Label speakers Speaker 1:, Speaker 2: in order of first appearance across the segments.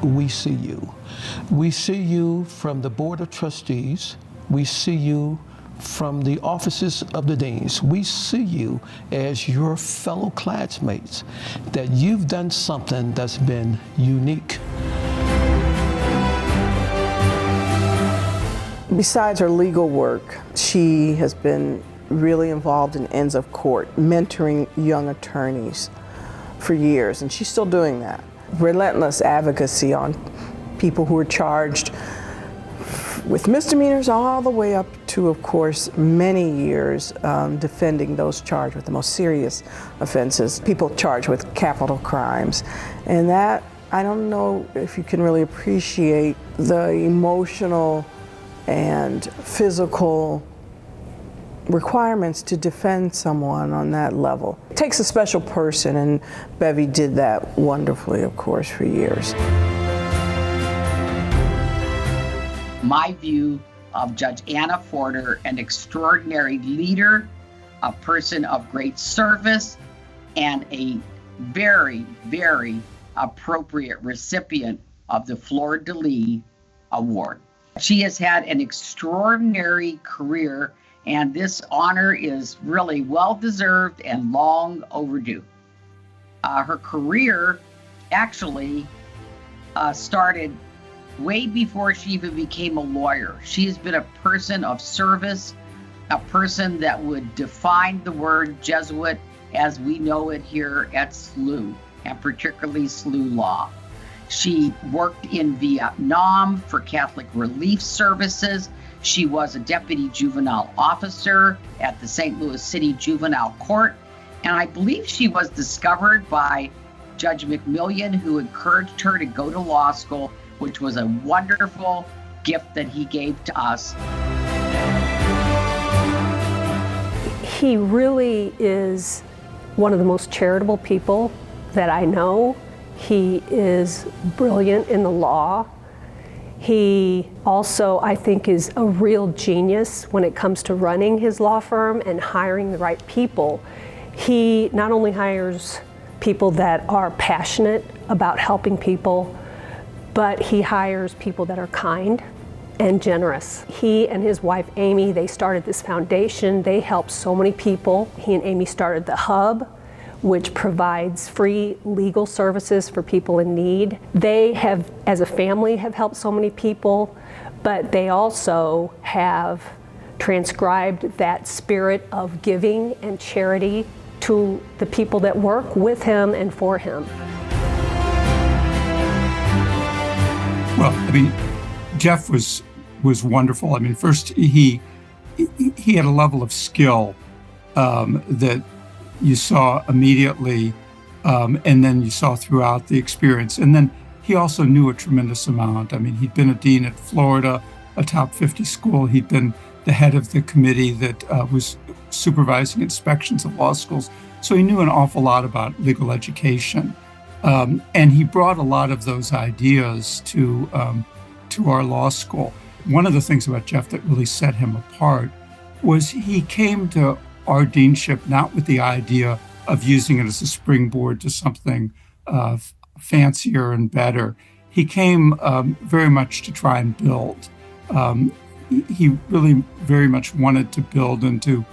Speaker 1: we see you. We see you from the Board of Trustees. We see you from the offices of the deans. We see you as your fellow classmates, that you've done something that's been unique.
Speaker 2: Besides her legal work, she has been really involved in ends of court, mentoring young attorneys for years, and she's still doing that. Relentless advocacy on people who are charged with misdemeanors all the way up to, of course, many years defending those charged with the most serious offenses, people charged with capital crimes. And that, I don't know if you can really appreciate the emotional and physical requirements to defend someone on that level. It takes a special person, and Bevy did that wonderfully, of course, for years.
Speaker 3: My view of Judge Anna Forder, an extraordinary leader, a person of great service, and a very, very appropriate recipient of the Fleur de Lis Award. She has had an extraordinary career, and this honor is really well-deserved and long overdue. Her career actually started way before she even became a lawyer. She has been a person of service, a person that would define the word Jesuit as we know it here at SLU, and particularly SLU Law. She worked in Vietnam for Catholic Relief Services. She was a deputy juvenile officer at the St. Louis City Juvenile Court. And I believe she was discovered by Judge McMillian, who encouraged her to go to law school, which was a wonderful gift that he gave to us.
Speaker 4: He really is one of the most charitable people that I know. He is brilliant in the law. He also, I think, is a real genius when it comes to running his law firm and hiring the right people. He not only hires people that are passionate about helping people, but he hires people that are kind and generous. He and his wife, Amy, they started this foundation. They help so many people. He and Amy started the Hub, which provides free legal services for people in need. They have, as a family, have helped so many people, but they also have transcribed that spirit of giving and charity to the people that work with him and for him.
Speaker 5: Well, I mean, Jeff was wonderful. I mean, first he had a level of skill that you saw immediately, and then you saw throughout the experience. And then he also knew a tremendous amount. I mean, he'd been a dean at Florida, a top 50 school. He'd been the head of the committee that was supervising inspections of law schools. So he knew an awful lot about legal education. And he brought a lot of those ideas to our law school. One of the things about Jeff that really set him apart was he came to our deanship not with the idea of using it as a springboard to something fancier and better. He came very much to try and build. He really very much wanted to build and to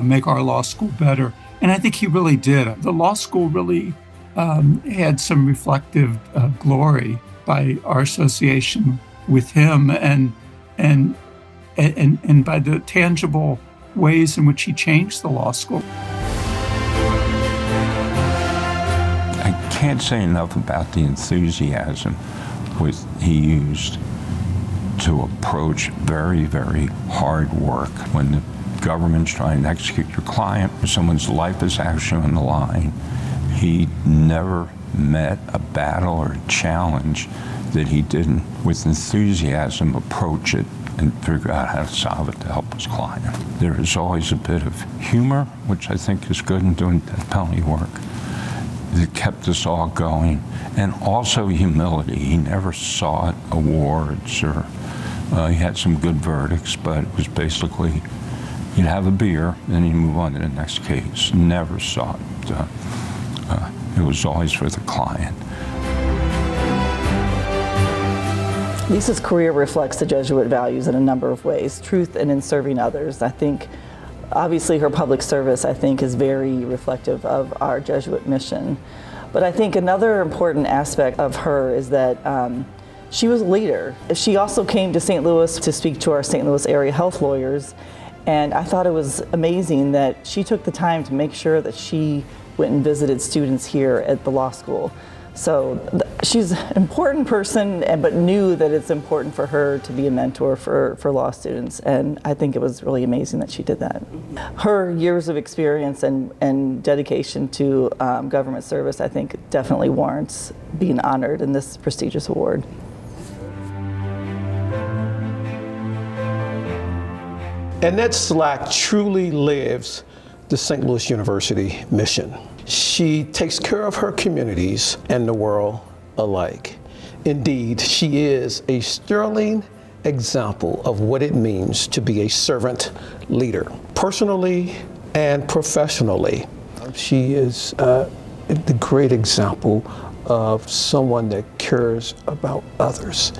Speaker 5: make our law school better. And I think he really did. The law school really had some reflective glory by our association with him and by the tangible ways in which he changed the law school.
Speaker 6: I can't say enough about the enthusiasm he used to approach very, very hard work. When the government's trying to execute your client, someone's life is actually on the line, he never met a battle or a challenge that he didn't, with enthusiasm, approach it and figure out how to solve it to help his client. There is always a bit of humor, which I think is good in doing death penalty work, that kept us all going, and also humility. He never sought awards, or he had some good verdicts, but it was basically, you'd have a beer, then you'd move on to the next case. Never sought, it was always for the client.
Speaker 7: Lisa's career reflects the Jesuit values in a number of ways, truth and in serving others. I think, obviously, her public service, I think, is very reflective of our Jesuit mission. But I think another important aspect of her is that she was a leader. She also came to St. Louis to speak to our St. Louis area health lawyers, and I thought it was amazing that she took the time to make sure that she went and visited students here at the law school. So she's an important person, but knew that it's important for her to be a mentor for law students, and I think it was really amazing that she did that. Her years of experience and dedication to government service, I think, definitely warrants being honored in this prestigious award.
Speaker 1: Annette Slack truly lives the St. Louis University mission. She takes care of her communities and the world alike. Indeed, she is a sterling example of what it means to be a servant leader, personally and professionally. She is the great example of someone that cares about others.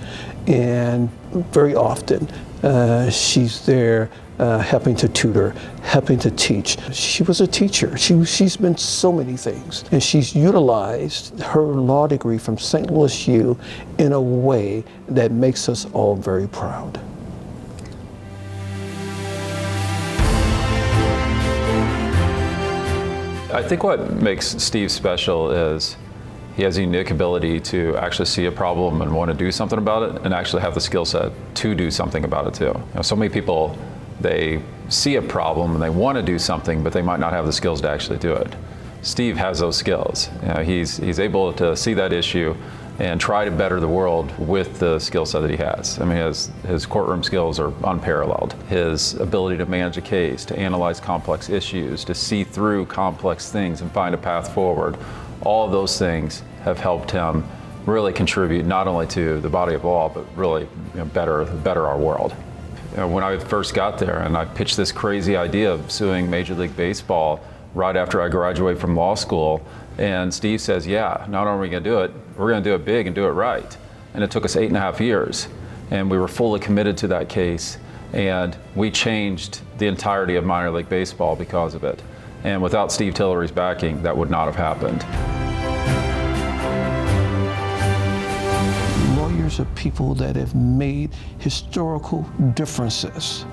Speaker 1: And very often, she's there helping to tutor, helping to teach. She was a teacher. She's been so many things. And she's utilized her law degree from St. Louis U in a way that makes us all very proud.
Speaker 8: I think what makes Steve special is he has a unique ability to actually see a problem and want to do something about it, and actually have the skill set to do something about it too. You know, so many people, they see a problem and they want to do something, but they might not have the skills to actually do it. Steve has those skills. You know, he's able to see that issue and try to better the world with the skill set that he has. I mean, his courtroom skills are unparalleled. His ability to manage a case, to analyze complex issues, to see through complex things and find a path forward, all of those things have helped him really contribute not only to the body of law, but really better our world. You know, when I first got there and I pitched this crazy idea of suing Major League Baseball right after I graduated from law school, and Steve says, yeah, not only are we going to do it, we're going to do it big and do it right. And it took us 8.5 years, and we were fully committed to that case, and we changed the entirety of minor league baseball because of it. And without Steve Tillery's backing, that would not have happened.
Speaker 1: Lawyers are people that have made historical differences.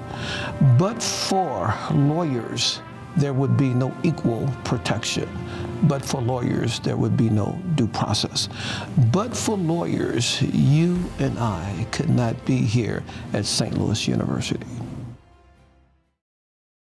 Speaker 1: But for lawyers, there would be no equal protection. But for lawyers, there would be no due process. But for lawyers, you and I could not be here at St. Louis University.